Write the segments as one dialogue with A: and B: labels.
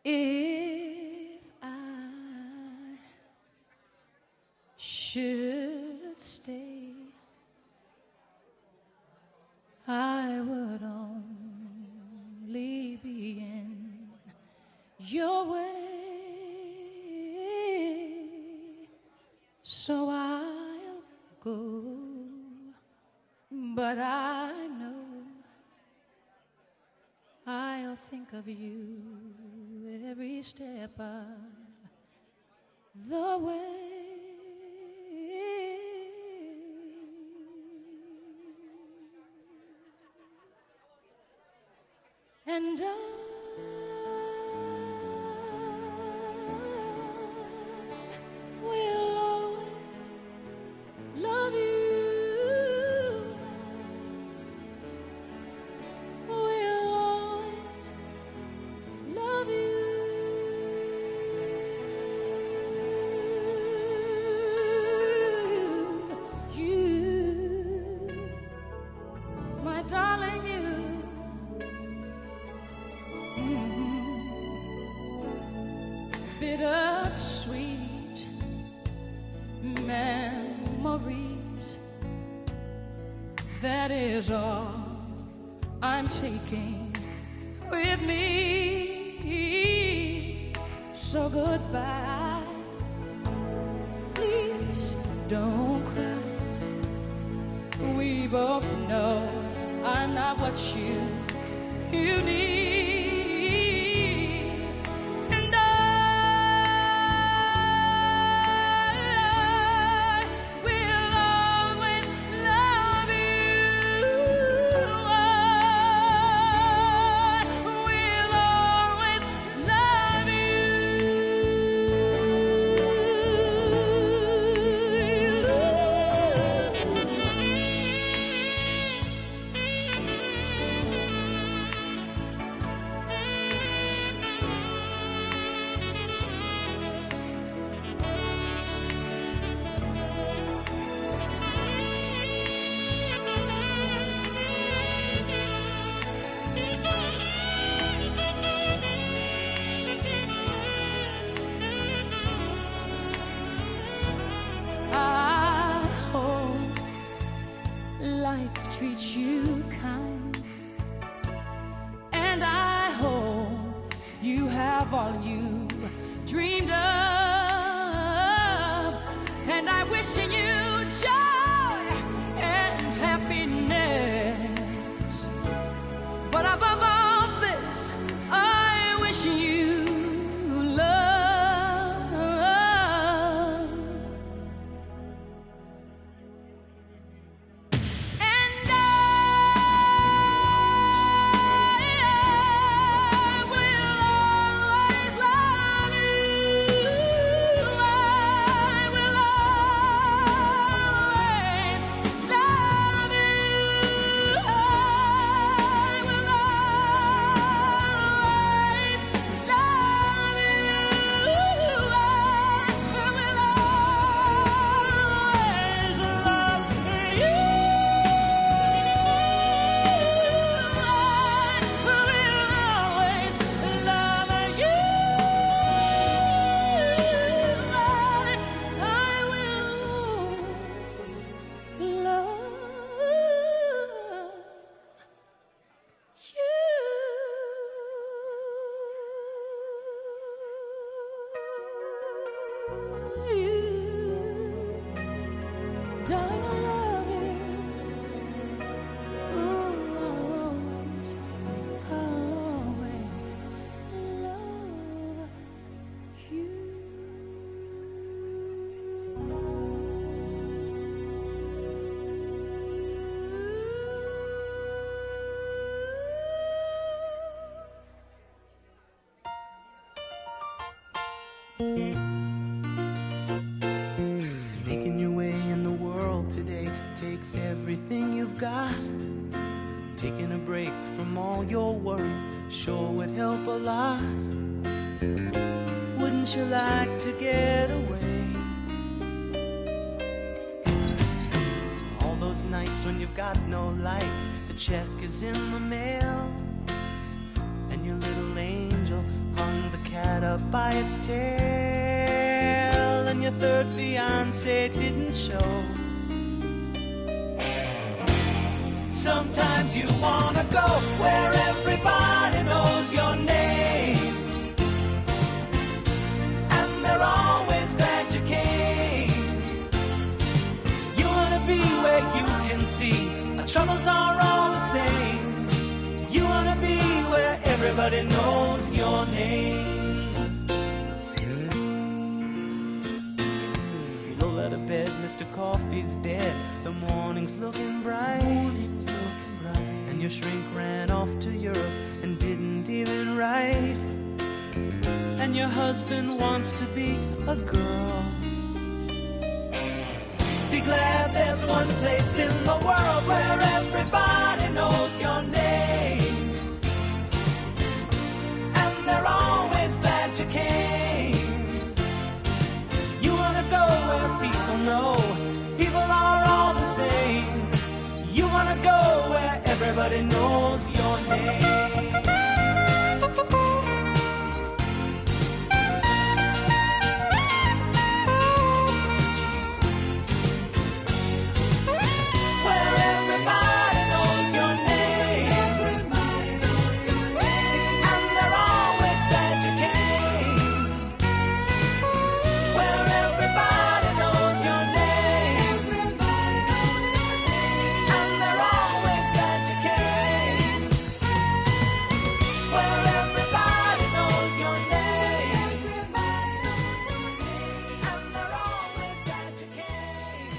A: If I should stay, I would only be in your way, so I'll go, but I know I'll think of you every step of the way. And I will always love you. Will always love you. You, my darling, you. Bittersweet memories, that is all I'm taking with me. So goodbye, please don't cry. We both know I'm not what you need. Treat you kind, and I hope you have all you dreamed of, and I wish you joy and happiness, but above all this I wish you darling, I love you. Ooh, I'll always love you.
B: Making your way in the world today takes everything you've got. Taking a break from all your worries sure would help a lot. Wouldn't you like to get away? All those nights when you've got no lights, the check is in the mail, and your little angel hung the cat up by its tail, and your third fiancé didn't show. Sometimes you wanna go where everybody knows your name, and they're always glad you came. You wanna be where you can see our troubles are all the same. You wanna be where everybody knows your name. Roll out of bed, Mr. Coffee's dead. The morning's looking bright. And your shrink ran off to Europe and didn't even write. And your husband wants to be a girl. Be glad there's one place in the world where everybody knows your name, and they're always glad you came. You wanna go where people know people are all the same. You wanna go where everybody knows your name. Where everybody knows your name, and they're always glad you came. Where everybody knows your name, and they're always glad you came. Where everybody knows your name, and they're always glad you came.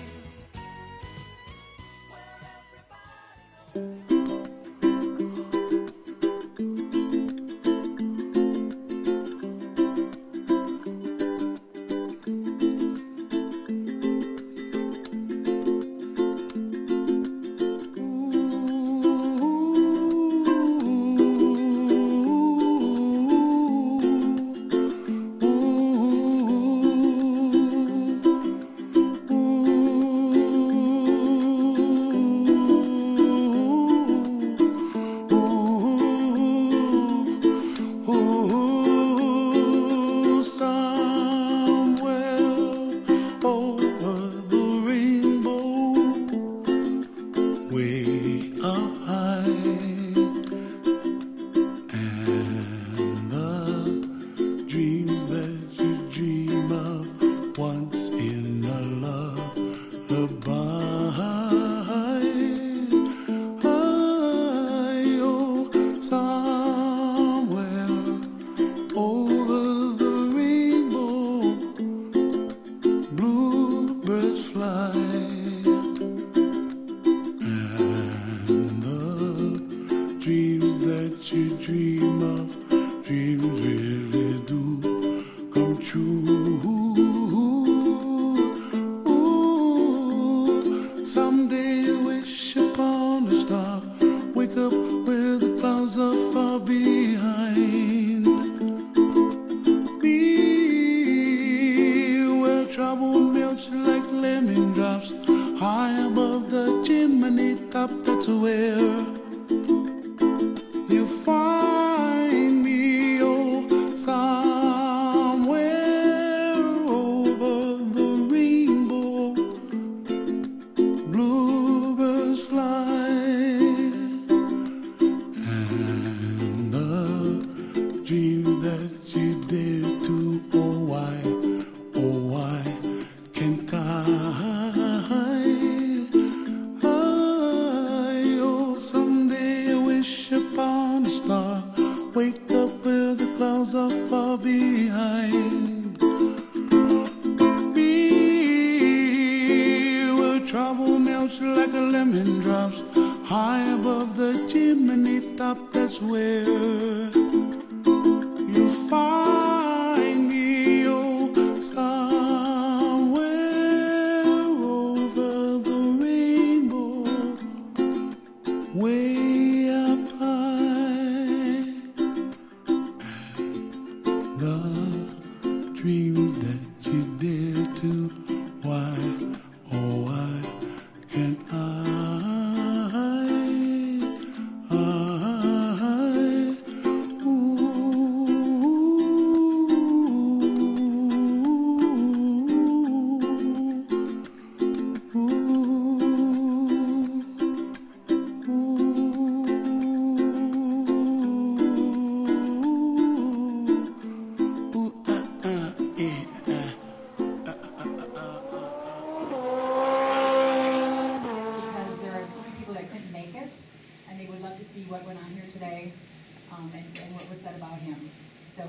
C: So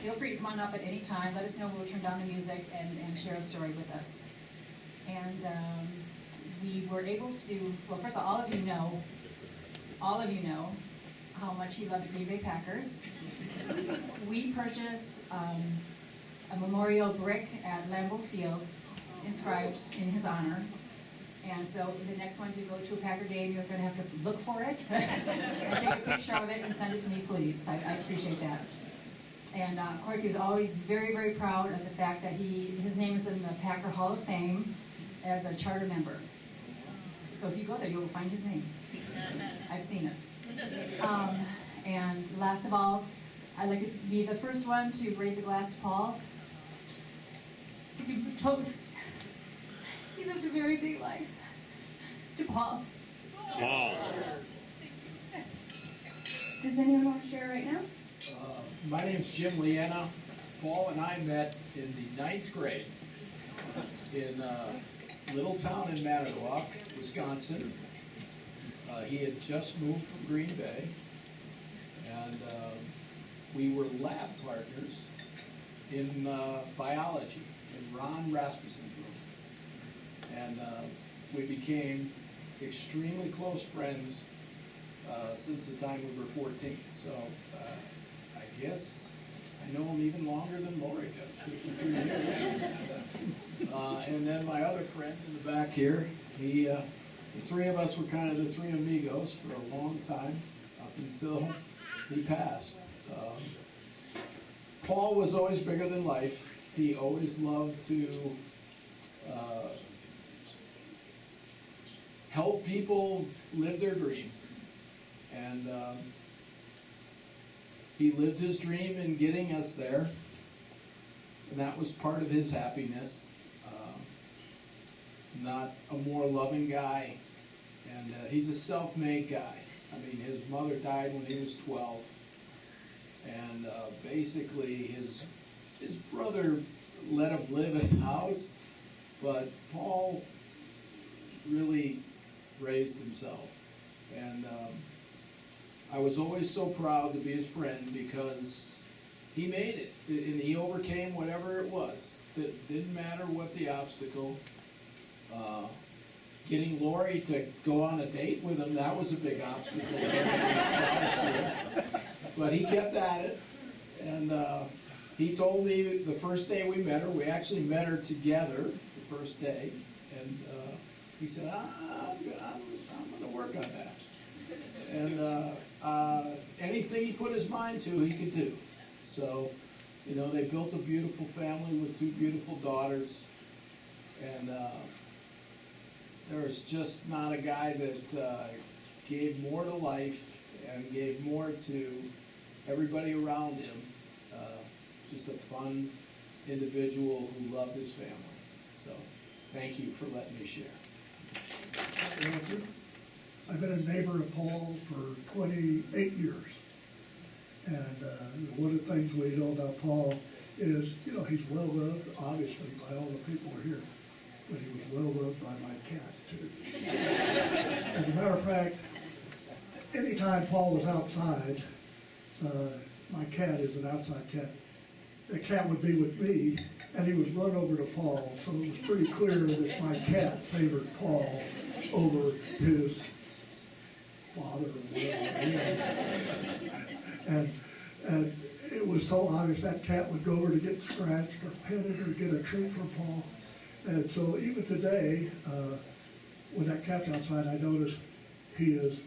C: feel free to come on up at any time. Let us know. We'll turn down the music and share a story with us. And we were able to, well, first of all of you know how much he loved the Green Bay Packers. We purchased a memorial brick at Lambeau Field inscribed in his honor. And so the next one to go to a Packer game, you're going to have to look for it and take a picture of it and send it to me, please. I appreciate that. And of course, he was always very, very proud of the fact that his name is in the Packer Hall of Fame as a charter member. So if you go there, you'll find his name. I've seen it. And last of all, I'd like to be the first one to raise a glass to Paul. To give him a toast. He lived a very big life. To Paul.
D: Paul.
E: Does anyone want to share right now?
F: My name's Jim Leanna. Paul and I met in the 9th grade in a little town in Manitowoc, Wisconsin. He had just moved from Green Bay, and we were lab partners in biology in Ron Rasmussen's room. And we became extremely close friends since the time we were 14. So I guess I know him even longer than Lori does, 52 years. And then my other friend in the back here, the three of us were kind of the three amigos for a long time, up until he passed. Paul was always bigger than life. He always loved to help people live their dream. And he lived his dream in getting us there. And that was part of his happiness. Not a more loving guy. And he's a self-made guy. I mean, his mother died when he was 12. And basically his brother let him live at the house. But Paul really raised himself. And I was always so proud to be his friend because he made it. And he overcame whatever it was. It didn't matter what the obstacle. Getting Lori to go on a date with him, that was a big obstacle. But he kept at it. And he told me the first day we met her, we actually met her together the first day. And he said, I'm going to work on that. And anything he put his mind to, he could do. So, you know, they built a beautiful family with 2 beautiful daughters. And there was just not a guy that gave more to life and gave more to everybody around him. Just a fun individual who loved his family. So, thank you for letting me share.
G: Andrew. I've been a neighbor of Paul for 28 years. And one of the things we know about Paul is, you know, he's well loved, obviously, by all the people here. But he was well loved by my cat, too. As a matter of fact, anytime Paul was outside, my cat is an outside cat. The cat would be with me, and he would run over to Paul. So it was pretty clear that my cat favored Paul over his father or whatever. And it was so obvious that cat would go over to get scratched or petted or get a treat from Paul. And so even today, when that cat's outside, I notice he is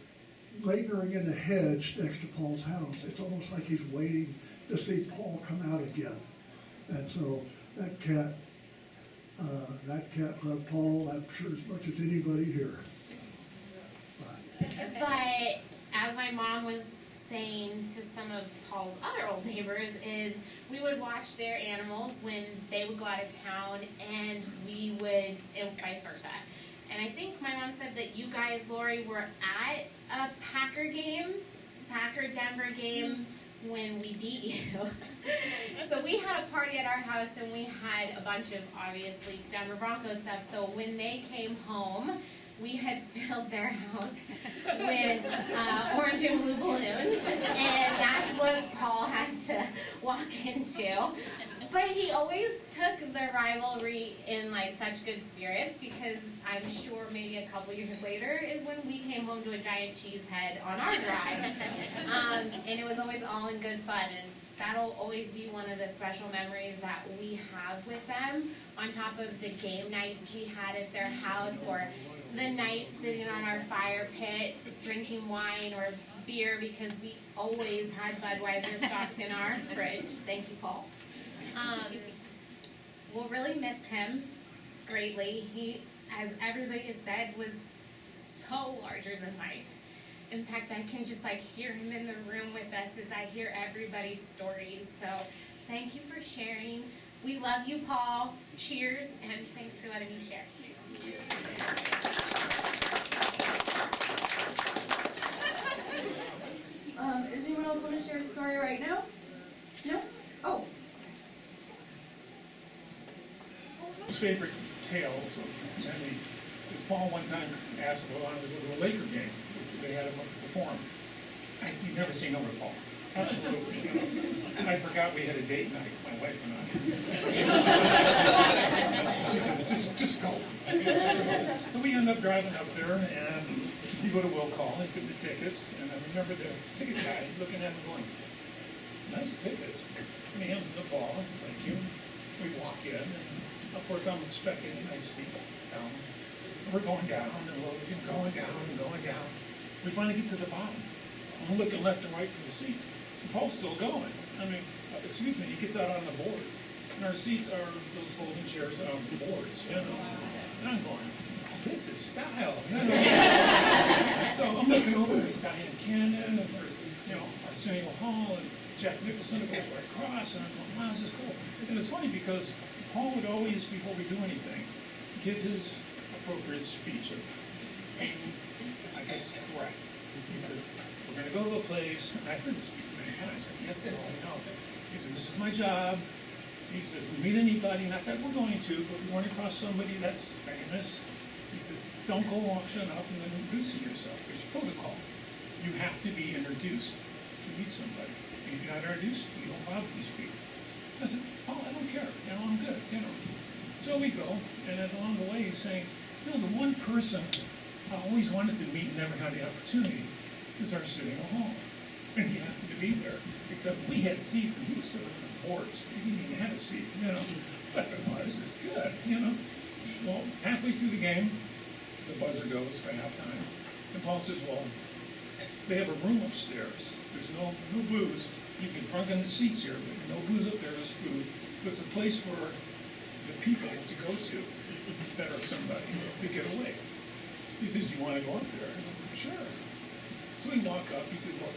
G: lingering in the hedge next to Paul's house. It's almost like he's waiting to see Paul come out again. And so that cat loved Paul, I'm sure, as much as anybody here.
H: But as my mom was saying to some of Paul's other old neighbors, is we would watch their animals when they would go out of town, and we would, and vice versa. And I think my mom said that you guys, Lori, were at a Packer-Denver game, when we beat you. So we had a party at our house, and we had a bunch of, obviously, Denver Broncos stuff. So when they came home, we had filled their house with orange and blue balloons, and that's what Paul had to walk into. But he always took the rivalry in like such good spirits, because I'm sure maybe a couple years later is when we came home to a giant cheese head on our drive. And it was always all in good fun, and that'll always be one of the special memories that we have with them, on top of the game nights we had at their house, or the nights sitting on our fire pit drinking wine or beer, because we always had Budweiser stocked in our fridge. Thank you, Paul. We'll really miss him greatly. He, as everybody has said, was so larger than life. In fact, I can just like hear him in the room with us as I hear everybody's stories. So thank you for sharing. We love you, Paul. Cheers, and thanks for letting me share.
E: Does anyone else want to share a story right now? No? Oh.
D: Favorite tales of Sammy is Paul one time asked if I wanted to go to a Laker game. They had him up at the Forum. You've never seen over Paul. Absolutely. I forgot we had a date night, my wife and I. She said, just go. So we end up driving up there, and you go to will call and get the tickets. And I remember the ticket guy looking at me going, nice tickets. And he hands me the ball. I said, thank you. We walk in, and of course I'm expecting a nice seat down. We're going down and looking, going down and going down. We finally get to the bottom. I'm looking left and right for the seats. And Paul's still going. I mean, excuse me, he gets out on the boards. And our seats are those folding chairs on the boards, you know. And I'm going, oh, this is style, you know. So I'm looking over, there's Diane Cannon, and there's, you know, Arsenio Hall, and Jack Nicholson goes right across, and I'm going, wow, this is cool. And it's funny because Paul would always, before we do anything, give his appropriate speech of being, I guess, correct. He said, we're going to go to a place, and I've heard this speech many times, and yes, I know. He said, this is my job. He says, if we meet anybody, not that we're going to, but if we run across somebody that's famous, he says, don't go walking up and then introducing yourself. There's protocol. You have to be introduced to meet somebody. And if you're not introduced, you don't bother these people. I said, oh, I don't care. You know, I'm good. You know. So we go, and then along the way he's saying, you know, the one person I always wanted to meet and never had the opportunity is Arsenio Hall. And he happened to be there, except we had seats and he was sitting on the boards. He didn't even have a seat, you know. I thought, oh, this is good, you know. Well, halfway through the game, the buzzer goes for halftime. And Paul says, well, they have a room upstairs. There's no booze. You can drink in the seats here, but no booze up there. There's food. It's a place for the people to go to that are somebody to get away. He says, you want to go up there? And I'm like, sure. So we walk up. He said, well,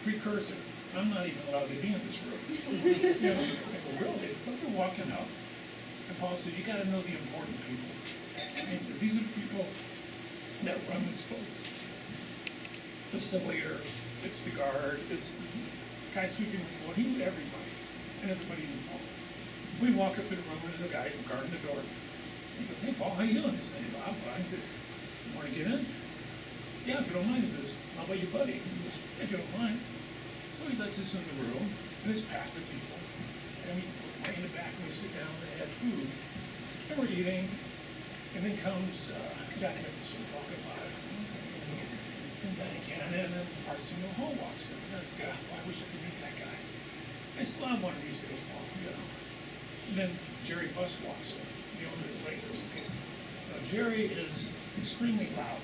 D: precursor, I'm not even allowed to be in this room. You know, I go, really? But we're walking up. And Paul said, you got to know the important people. And he says, these are the people that run this place. It's the waiter, it's the guard, it's the guy sweeping the floor. He knew everybody, and everybody knew Paul. We walk up to the room, and there's a guy guarding the door. He goes, hey, Paul, how you doing? I said, hey, I'm fine. He says, you want to get in? Yeah, if you don't mind. He says, how about your buddy? He goes, if you don't mind. So he lets us in the room, and it's packed with people. And we lay in the back, and we sit down, and they had food. And we're eating, and then comes Jack Nicholson walking by. And Diane Cannon, and Arsenio Hall walks in. And I said, God, I wish I could meet that guy. I still have one of these days, Paul, you know. And then Jerry Buss walks in, the owner of the Lakers. Now, Jerry is extremely loud.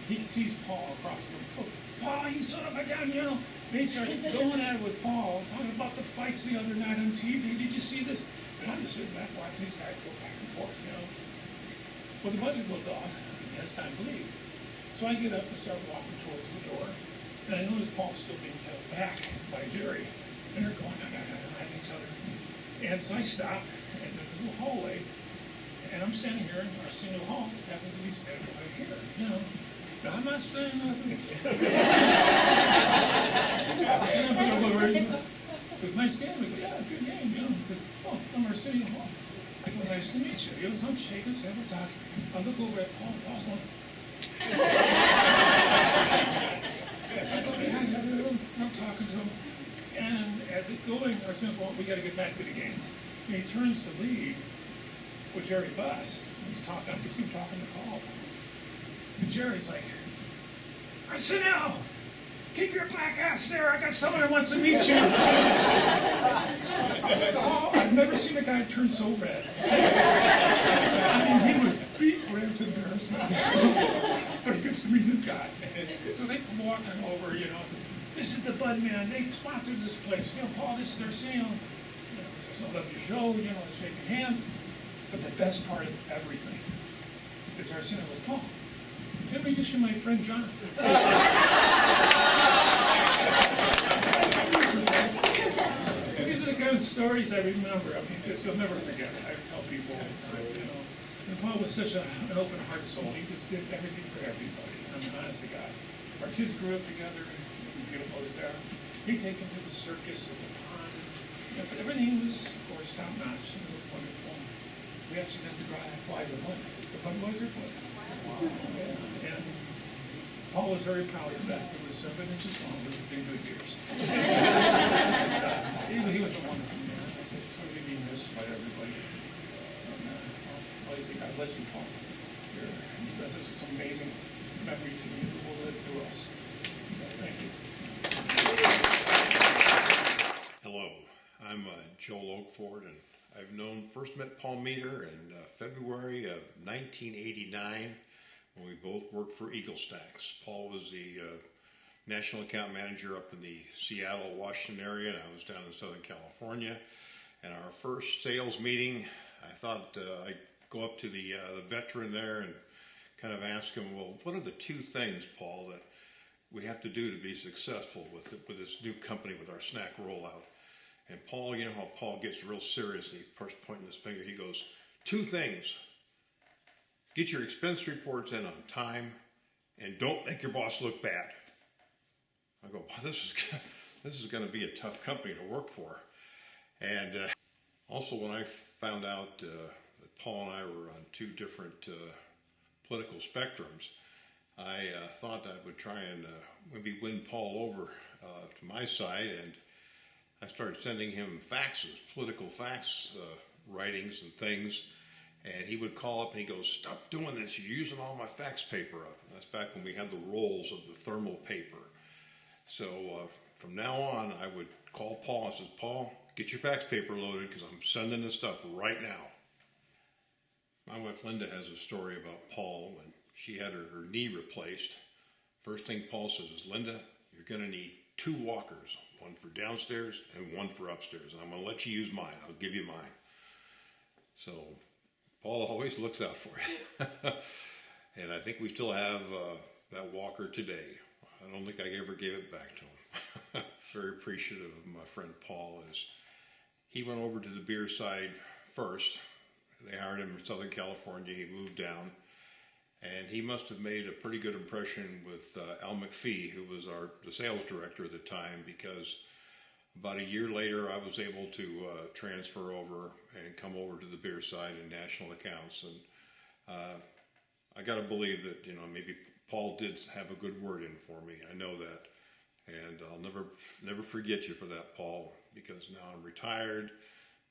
D: He sees Paul across the room. Oh, Paul, you son of a gun, you know. They started going at it with Paul, talking about the fights the other night on TV. Did you see this? And I'm just sitting back watching these guys go back and forth, you know. Well, the buzzer goes off, and it's time to leave. So I get up and start walking towards the door, and I notice Paul's still being held back by Jerry. And they're going, no, at each other. And so I stop, and there's a little hallway, and I'm standing here in Arsenio Hall. It happens to be standing right here, you know. Now, I'm not saying nothing. It was a nice game. We go, yeah, good game, you know. He says, oh, I'm Arsenio Hall. I go, nice to meet you. He goes, I'm shaking his head, we're talking. I look over at Paul, Paul's going, I go, yeah, I'm talking to him. And as it's going, our sense, well, we got to get back to the game. And he turns to leave with Jerry Buss. He's talking, I can see him talking to Paul. And Jerry's like, I said, now, keep your black ass there. I got someone that wants to meet you. Oh, I've never seen a guy turn so red. I mean, he was beat red with embarrassment. But he gets to meet this guy. So they come walking over, you know. This is the Bud Man. They sponsored this place. You know, Paul, this is their sale. You know, says, I love your show. You know, they're shaking hands. But the best part of everything is our sinner was Paul. Let me just show my friend John. These are the kind of stories I remember. I mean, just you'll never forget it. I tell people all the time, you know. And Paul was such an open heart soul. He just did everything for everybody. I mean, honest to God. Our kids grew up together. Beautiful was there. He'd take them to the circus and the pond. You know, everything was, of course, top notch. It was wonderful. We actually got to fly the Bud. The Budweiser Bud. Yeah. And Paul was very proud of that. It was 7 inches long, but in good years. He was a wonderful man. It's really being missed by everybody. And, I say, God bless you, Paul. That's just some amazing memories you will live through us. Thank you.
I: Hello, I'm Joel Oakford, and I've first met Paul Meter in February of 1989 when we both worked for Eagle Stacks. Paul was the national account manager up in the Seattle, Washington area, and I was down in Southern California. And our first sales meeting, I thought I'd go up to the veteran there and kind of ask him, well, what are the 2 things, Paul, that we have to do to be successful with this new company, with our snack rollout? And Paul, you know how Paul gets real serious, and he starts pointing his finger. He goes, 2 things. Get your expense reports in on time, and don't make your boss look bad. I go, well, this is going to be a tough company to work for. And also, when I found out that Paul and I were on 2 different political spectrums, I thought I would try and maybe win Paul over to my side, and I started sending him faxes, political fax writings and things, and he would call up and he goes, stop doing this, you're using all my fax paper up. And that's back when we had the rolls of the thermal paper. So from now on, I would call Paul and says, Paul, get your fax paper loaded because I'm sending this stuff right now. My wife Linda has a story about Paul when she had her knee replaced. First thing Paul says is, Linda, you're going to need 2 walkers, one for downstairs and one for upstairs. And I'm going to let you use mine. I'll give you mine. So Paul always looks out for you. And I think we still have that walker today. I don't think I ever gave it back to him. Very appreciative of my friend Paul. As he went over to the beer side first. They hired him in Southern California. He moved down. And he must have made a pretty good impression with Al McPhee, who was the sales director at the time, because about a year later I was able to transfer over and come over to the beer side and national accounts. And I got to believe that, maybe Paul did have a good word in for me. I know that. And I'll never forget you for that, Paul, because now I'm retired,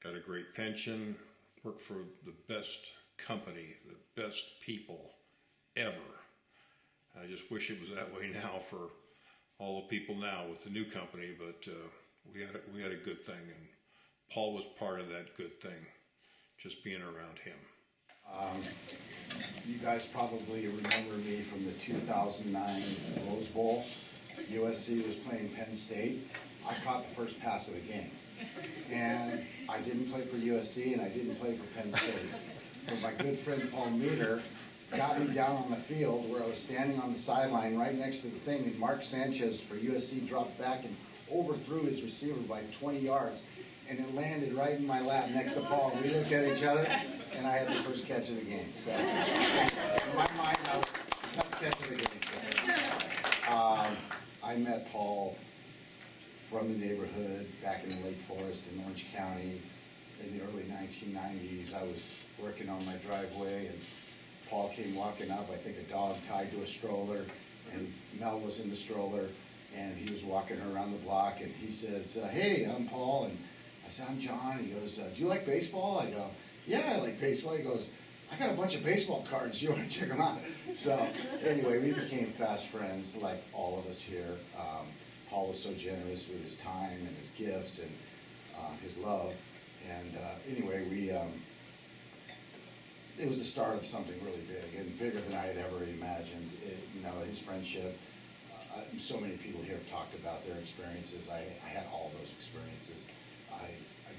I: got a great pension, work for the best company, the best people ever. I just wish it was that way now for all the people now with the new company, but we had a good thing, and Paul was part of that good thing, just being around him.
J: You guys probably remember me from the 2009 Rose Bowl. USC was playing Penn State. I caught the first pass of the game. And I didn't play for USC and I didn't play for Penn State. But my good friend Paul Meter got me down on the field where I was standing on the sideline right next to the thing, and Mark Sanchez for USC dropped back and overthrew his receiver by 20 yards. And it landed right in my lap next to Paul. We looked at each other, and I had the first catch of the game. So in my mind, I was best catch of the game. I met Paul from the neighborhood back in the Lake Forest in Orange County, in the early 1990s. I was working on my driveway, and Paul came walking up, I think a dog tied to a stroller, and Mel was in the stroller, and he was walking her around the block, and he says, hey, I'm Paul, and I said, I'm John. He goes, do you like baseball? I go, yeah, I like baseball. He goes, I got a bunch of baseball cards. You want to check them out? So anyway, we became fast friends, like all of us here. Paul was so generous with his time and his gifts and his love. And anyway, it was the start of something really big, and bigger than I had ever imagined. His friendship. So many people here have talked about their experiences. I had all those experiences. I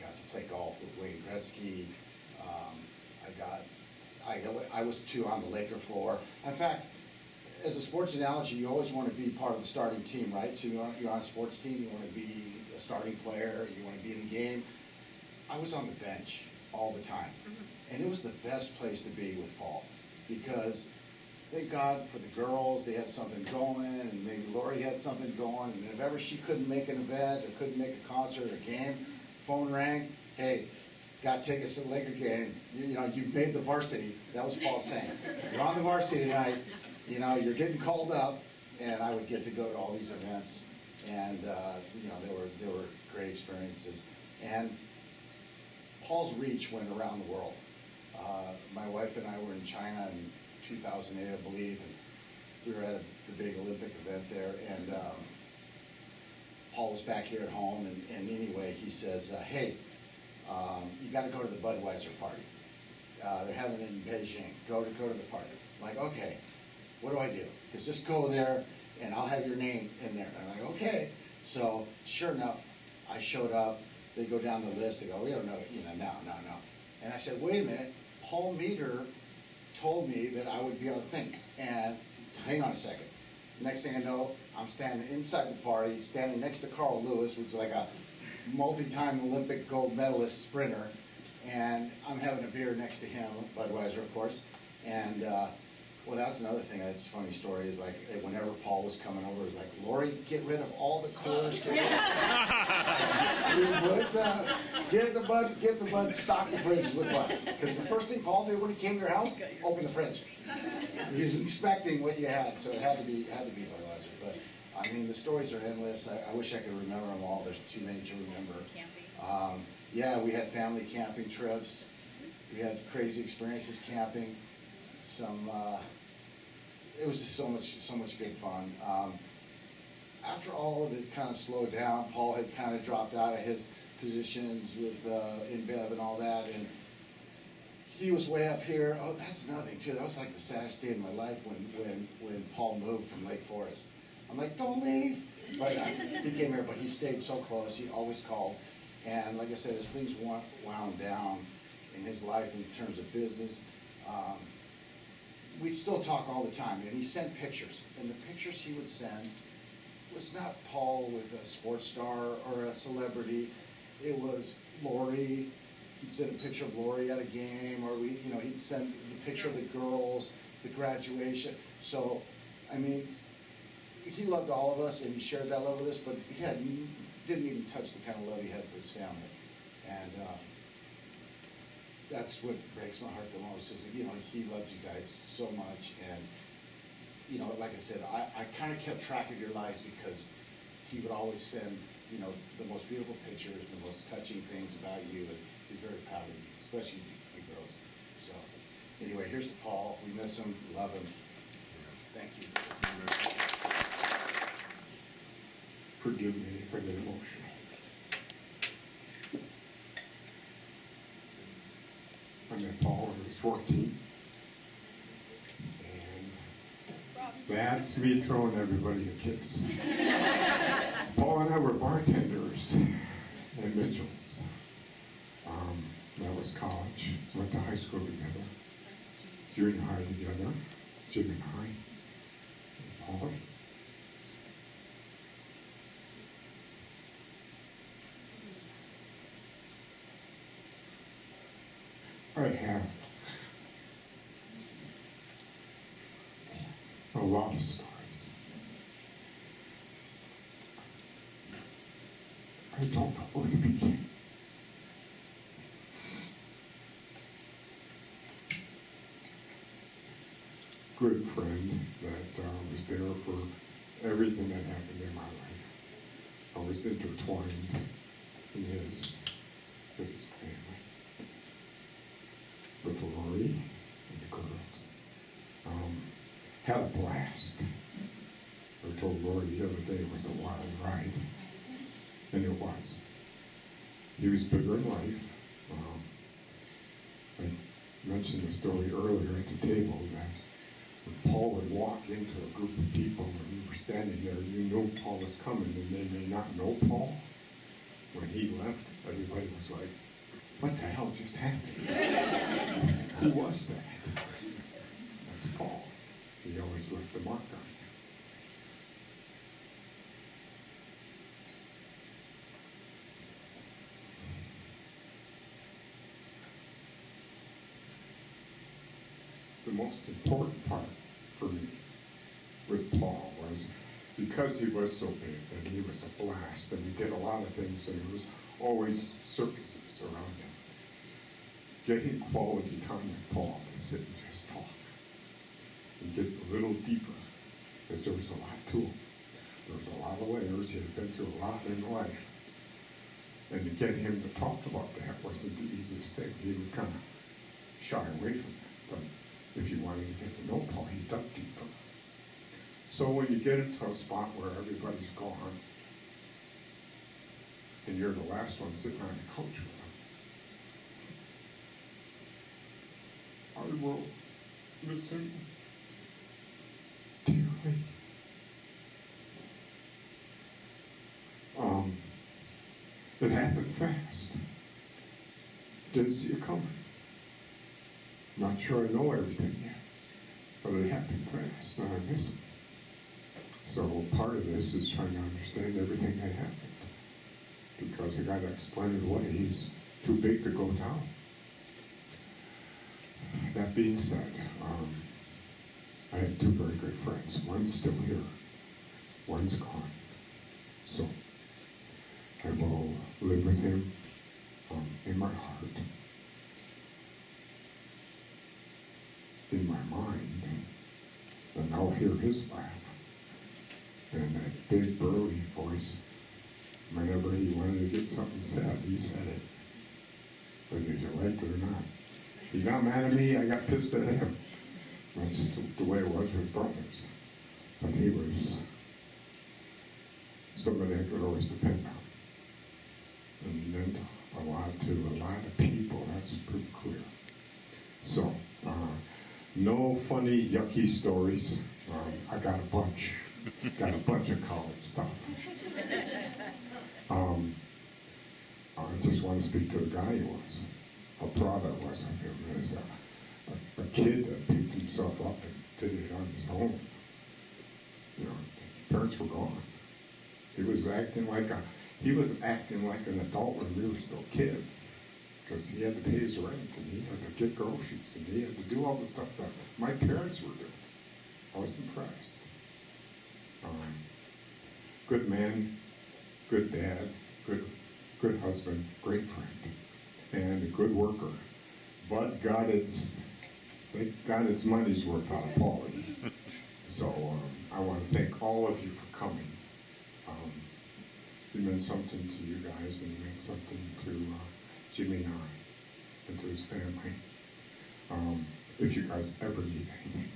J: got to play golf with Wayne Gretzky. I was too on the Laker floor. In fact, as a sports analogy, you always want to be part of the starting team, right? So you're on a sports team, you want to be a starting player, you want to be in the game. I was on the bench all the time. And it was the best place to be with Paul, because thank God for the girls, they had something going, and maybe Lori had something going, and if ever she couldn't make an event or couldn't make a concert or a game, phone rang, hey, got tickets to the Laker game, you've made the varsity. That was Paul saying. You're on the varsity tonight, you're getting called up, and I would get to go to all these events, and they were great experiences. And Paul's reach went around the world. My wife and I were in China in 2008, I believe, and we were at the big Olympic event there, and Paul was back here at home, and anyway, he says, hey, you got to go to the Budweiser party. They're having it in Beijing. Go to the party. I'm like, okay, what do I do? Because just go there, and I'll have your name in there. And I'm like, okay. So sure enough, I showed up. They go down the list. They go, we don't know, no. And I said, wait a minute. Paul Meter told me that I would be on the thing. And hang on a second. Next thing I know, I'm standing inside the party, standing next to Carl Lewis, which is like a multi-time Olympic gold medalist sprinter. And I'm having a beer next to him, Budweiser, of course. And, well, that's another thing. That's a funny story. Is like whenever Paul was coming over, it was like, Lori, get rid of all the Coors. Get the Bud, stock the fridges with Bud. Because the first thing Paul did when he came to your house, open the fridge. He's expecting what you had, so it had to be Budweiser. But I mean, the stories are endless. I wish I could remember them all. There's too many to remember. Camping. Yeah, we had family camping trips. We had crazy experiences camping. It was just so much good fun. After all of it kind of slowed down, Paul had kind of dropped out of his positions with InBev and all that, and he was way up here. Oh, that's another thing too. That was like the saddest day of my life when Paul moved from Lake Forest. I'm like, don't leave. But he came here, but he stayed so close. He always called, and like I said, as things wound down in his life in terms of business. We'd still talk all the time, and he sent pictures, and the pictures he would send was not Paul with a sports star or a celebrity. It was Lori. He'd send a picture of Lori at a game, or he'd send the picture of the girls, the graduation. So, I mean, he loved all of us, and he shared that love with us, but he didn't even touch the kind of love he had for his family, and that's what breaks my heart the most, is that, he loved you guys so much, and, like I said, I kind of kept track of your lives, because he would always send, the most beautiful pictures, the most touching things about you, and he's very proud of you, especially you girls. So, anyway, here's to Paul. We miss him, love him. Thank you.
K: Forgive me if I get emotional. I met Paul when he was 14. And that's me throwing everybody a kiss. Paul and I were bartenders at Mitchell's. That was college. Went to high school together. Junior high together. Junior high. And Paul. I have a lot of stories. I don't know where to begin. good friend that was there for everything that happened in my life. I was intertwined in his, with his family, with Lori and the girls. Had a blast. I told Lori the other day it was a wild ride, and it was. He was bigger in life. I mentioned the story earlier at the table that when Paul would walk into a group of people and you were standing there, you knew Paul was coming, and they may not know Paul. When he left, everybody was like, what the hell just happened? Who was that? That's Paul. He always left a mark on you. The most important part for me with Paul was because he was so big and he was a blast and we did a lot of things and there was always circuses around him. Getting quality time with Paul to sit and just talk and get a little deeper, because there was a lot to him. There was a lot of layers. He had been through a lot in life. And to get him to talk about that wasn't the easiest thing. He would kind of shy away from that. But if you wanted to get to know Paul, he dug deeper. So when you get into a spot where everybody's gone, and you're the last one sitting on the couch with him, I will miss him dearly. It happened fast. Didn't see it coming. Not sure I know everything yet, but it happened fast, and I miss him. So part of this is trying to understand everything that happened, because I got to explain it away. He's too big to go down. That being said, I have two very good friends. One's still here, one's gone. So I will live with him in my heart, in my mind, and I'll hear his laugh. And that big burly voice, whenever he wanted to get something said, he said it, whether you liked it or not. He got mad at me, I got pissed at him. That's the way it was with brothers. But he was somebody I could always depend on. And he meant a lot to a lot of people, that's pretty clear. So, no funny, yucky stories. I got a bunch. Got a bunch of college stuff. I just want to speak to the guy he was. How proud I was of him as a kid that picked himself up and did it on his own. You know, his parents were gone. He was acting like an adult when we were still kids, because he had to pay his rent and he had to get groceries and he had to do all the stuff that my parents were doing. I was impressed. Good man, good dad, good husband, great friend, and a good worker. But got its money's worth out of Paulie. So I want to thank all of you for coming. It meant something to you guys, and it meant something to Jimmy and I, and to his family. If you guys ever need anything,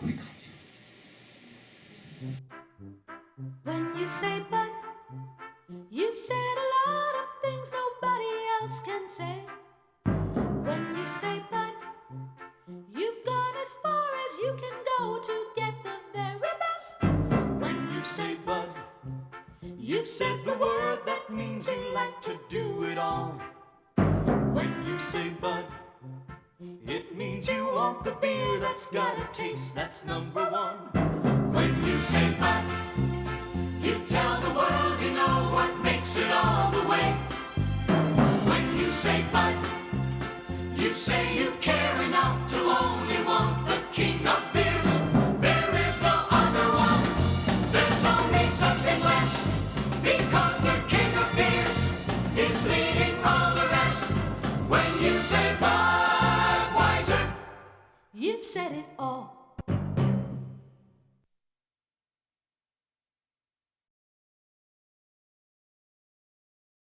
K: I got you.
A: When you say but, you've said a lot of things nobody else can say. When you say but, you've gone as far as you can go to get the very best. When you say but, you've said the word that means you like to do it all. When you say but, it means you want the beer that's got a taste that's number one. When you say but, you tell the world you know what makes it all the way. When you say but, you say you care enough to only want the king of beers. There is no other one, there's only something less, because the king of beers is leading all the rest. When you say Budweiser, said it all.